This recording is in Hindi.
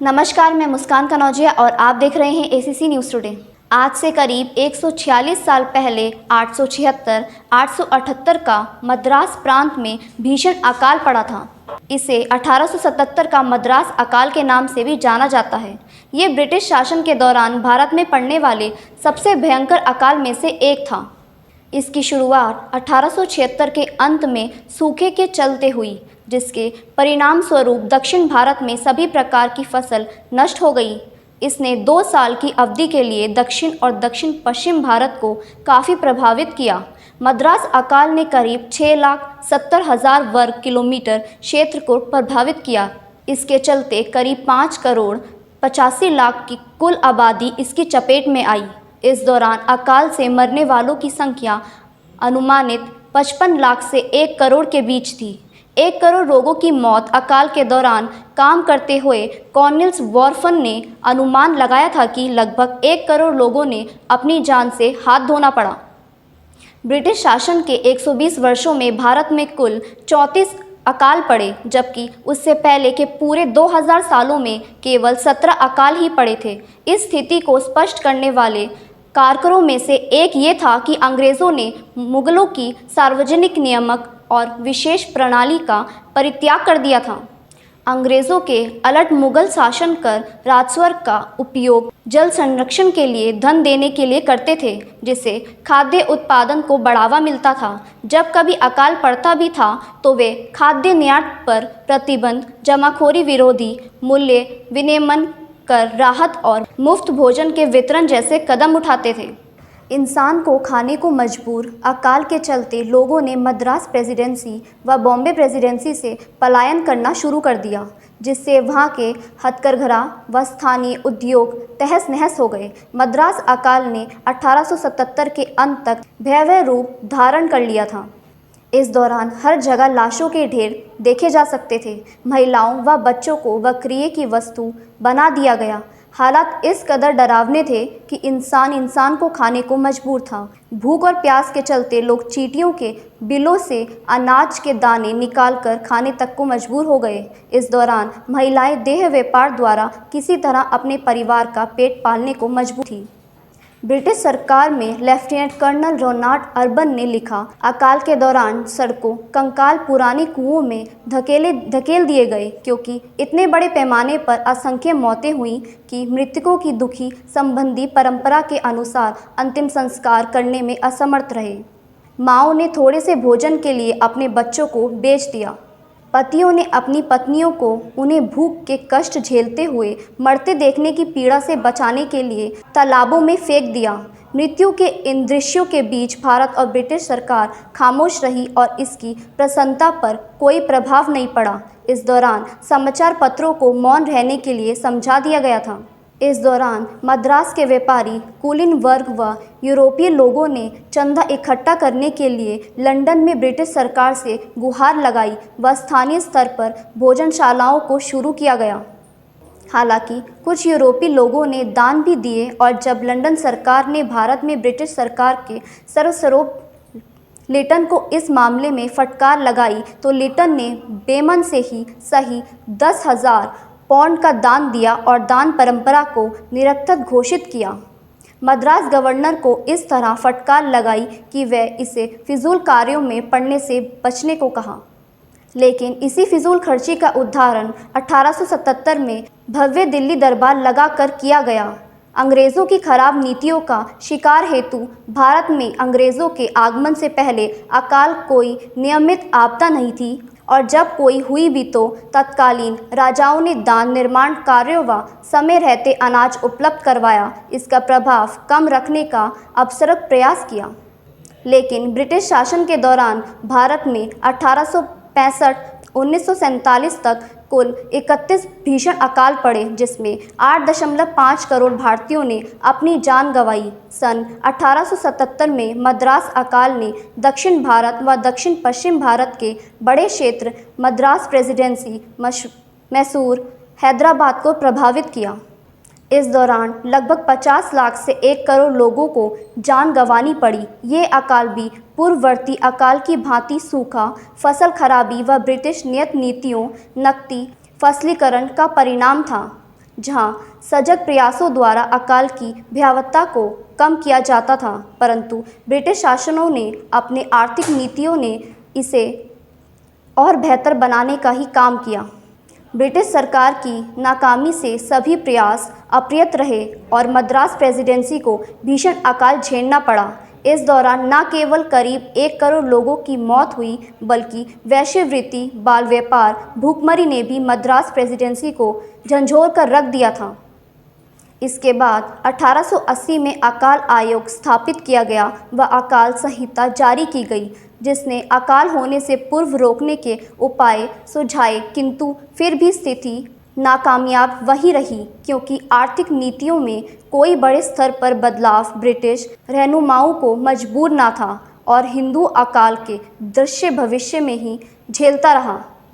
नमस्कार, मैं मुस्कान कनौजिया और आप देख रहे हैं एसीसी न्यूज़ टुडे। आज से करीब 146 साल पहले 878 का मद्रास प्रांत में भीषण अकाल पड़ा था। इसे 1877 का मद्रास अकाल के नाम से भी जाना जाता है। ये ब्रिटिश शासन के दौरान भारत में पड़ने वाले सबसे भयंकर अकाल में से एक था। इसकी शुरुआत 1876 के अंत में सूखे के चलते हुई, जिसके परिणाम स्वरूप दक्षिण भारत में सभी प्रकार की फसल नष्ट हो गई। इसने 2 साल की अवधि के लिए दक्षिण और दक्षिण पश्चिम भारत को काफ़ी प्रभावित किया। मद्रास अकाल ने करीब 6,70,000 वर्ग किलोमीटर क्षेत्र को प्रभावित किया। इसके चलते करीब 5 करोड़ 85 लाख की कुल आबादी इसकी चपेट में आई। इस दौरान अकाल से मरने वालों की संख्या अनुमानित 55 लाख से 1 करोड़ के बीच थी। 1 करोड़ लोगों की मौत अकाल के दौरान काम करते हुए कॉर्नेलिस वॉर्फन ने अनुमान लगाया था कि लगभग 1 करोड़ लोगों ने अपनी जान से हाथ धोना पड़ा। ब्रिटिश शासन के 120 वर्षों में भारत में कुल 34 अकाल पड़े, जबकि उससे पहले के पूरे 2000 सालों में केवल 17 अकाल ही पड़े थे। इस स्थिति को स्पष्ट करने वाले कारकों में से एक ये था कि अंग्रेज़ों ने मुगलों की सार्वजनिक नियामक और विशेष प्रणाली का परित्याग कर दिया था। अंग्रेज़ों के अलट मुगल शासन कर राजस्व का उपयोग जल संरक्षण के लिए धन देने के लिए करते थे, जिससे खाद्य उत्पादन को बढ़ावा मिलता था। जब कभी अकाल पड़ता भी था तो वे खाद्य निर्यात पर प्रतिबंध, जमाखोरी विरोधी मूल्य विनियमन कर राहत और मुफ्त भोजन के वितरण जैसे कदम उठाते थे। इंसान को खाने को मजबूर अकाल के चलते लोगों ने मद्रास प्रेसिडेंसी व बॉम्बे प्रेसिडेंसी से पलायन करना शुरू कर दिया, जिससे वहाँ के हथकरघा व स्थानीय उद्योग तहस नहस हो गए। मद्रास अकाल ने 1877 के अंत तक भयावह रूप धारण कर लिया था। इस दौरान हर जगह लाशों के ढेर देखे जा सकते थे। महिलाओं व बच्चों को वक्रीय की वस्तु बना दिया गया। हालात इस कदर डरावने थे कि इंसान को खाने को मजबूर था। भूख और प्यास के चलते लोग चींटियों के बिलों से अनाज के दाने निकालकर खाने तक को मजबूर हो गए। इस दौरान महिलाएं देह व्यापार द्वारा किसी तरह अपने परिवार का पेट पालने को मजबूर थी। ब्रिटिश सरकार में लेफ्टिनेंट कर्नल रोनाल्ड अर्बन ने लिखा, अकाल के दौरान सड़कों कंकाल पुराने कुओं में धकेल दिए गए, क्योंकि इतने बड़े पैमाने पर असंख्य मौतें हुई कि मृतकों की दुखी संबंधी परंपरा के अनुसार अंतिम संस्कार करने में असमर्थ रहे। माँओं ने थोड़े से भोजन के लिए अपने बच्चों को बेच दिया। पतियों ने अपनी पत्नियों को उन्हें भूख के कष्ट झेलते हुए मरते देखने की पीड़ा से बचाने के लिए तालाबों में फेंक दिया। मृत्यु के इन दृश्यों के बीच भारत और ब्रिटिश सरकार खामोश रही और इसकी प्रसन्नता पर कोई प्रभाव नहीं पड़ा। इस दौरान समाचार पत्रों को मौन रहने के लिए समझा दिया गया था। इस दौरान मद्रास के व्यापारी, कुलीन वर्ग व यूरोपीय लोगों ने चंदा इकट्ठा करने के लिए लंदन में ब्रिटिश सरकार से गुहार लगाई व स्थानीय स्तर पर भोजनशालाओं को शुरू किया गया। हालांकि कुछ यूरोपीय लोगों ने दान भी दिए और जब लंदन सरकार ने भारत में ब्रिटिश सरकार के सर्वस्वरूप लिटन को इस मामले में फटकार लगाई तो लिटन ने बेमन से ही सही 10,000 पाउंड का दान दिया और दान परंपरा को निरर्थक घोषित किया। मद्रास गवर्नर को इस तरह फटकार लगाई कि वह इसे फिजूल कार्यों में पड़ने से बचने को कहा। लेकिन इसी फिजूल खर्ची का उदाहरण 1877 में भव्य दिल्ली दरबार लगाकर किया गया। अंग्रेज़ों की खराब नीतियों का शिकार हेतु भारत में अंग्रेज़ों के आगमन से पहले अकाल कोई नियमित आपदा नहीं थी और जब कोई हुई भी तो तत्कालीन राजाओं ने दान, निर्माण कार्यों व समय रहते अनाज उपलब्ध करवाया। इसका प्रभाव कम रखने का अवसरक प्रयास किया। लेकिन ब्रिटिश शासन के दौरान भारत में 1865-1947 तक कुल 31 भीषण अकाल पड़े, जिसमें 8.5 करोड़ भारतीयों ने अपनी जान गंवाई। सन 1877 में मद्रास अकाल ने दक्षिण भारत व दक्षिण पश्चिम भारत के बड़े क्षेत्र मद्रास प्रेसिडेंसी, मैसूर, हैदराबाद को प्रभावित किया। इस दौरान लगभग 50 लाख से 1 करोड़ लोगों को जान गंवानी पड़ी। ये अकाल भी पूर्ववर्ती अकाल की भांति सूखा, फसल खराबी व ब्रिटिश नियत नीतियों, नकदी फसलीकरण का परिणाम था। जहां सजग प्रयासों द्वारा अकाल की भयावहता को कम किया जाता था, परंतु ब्रिटिश शासनों ने अपने आर्थिक नीतियों ने इसे और बेहतर बनाने का ही काम किया। ब्रिटिश सरकार की नाकामी से सभी प्रयास अप्रयत रहे और मद्रास प्रेसिडेंसी को भीषण अकाल झेलना पड़ा। इस दौरान न केवल करीब 1 करोड़ लोगों की मौत हुई, बल्कि वैश्यवृत्ति, बाल व्यापार, भूखमरी ने भी मद्रास प्रेसिडेंसी को झंझोर कर रख दिया था। इसके बाद 1880 में अकाल आयोग स्थापित किया गया व अकाल संहिता जारी की गई, जिसने अकाल होने से पूर्व रोकने के उपाय सुझाए, किंतु फिर भी स्थिति नाकामयाब वही रही, क्योंकि आर्थिक नीतियों में कोई बड़े स्तर पर बदलाव ब्रिटिश रहनुमाओं को मजबूर न था और हिंदू अकाल के दृश्य भविष्य में ही झेलता रहा।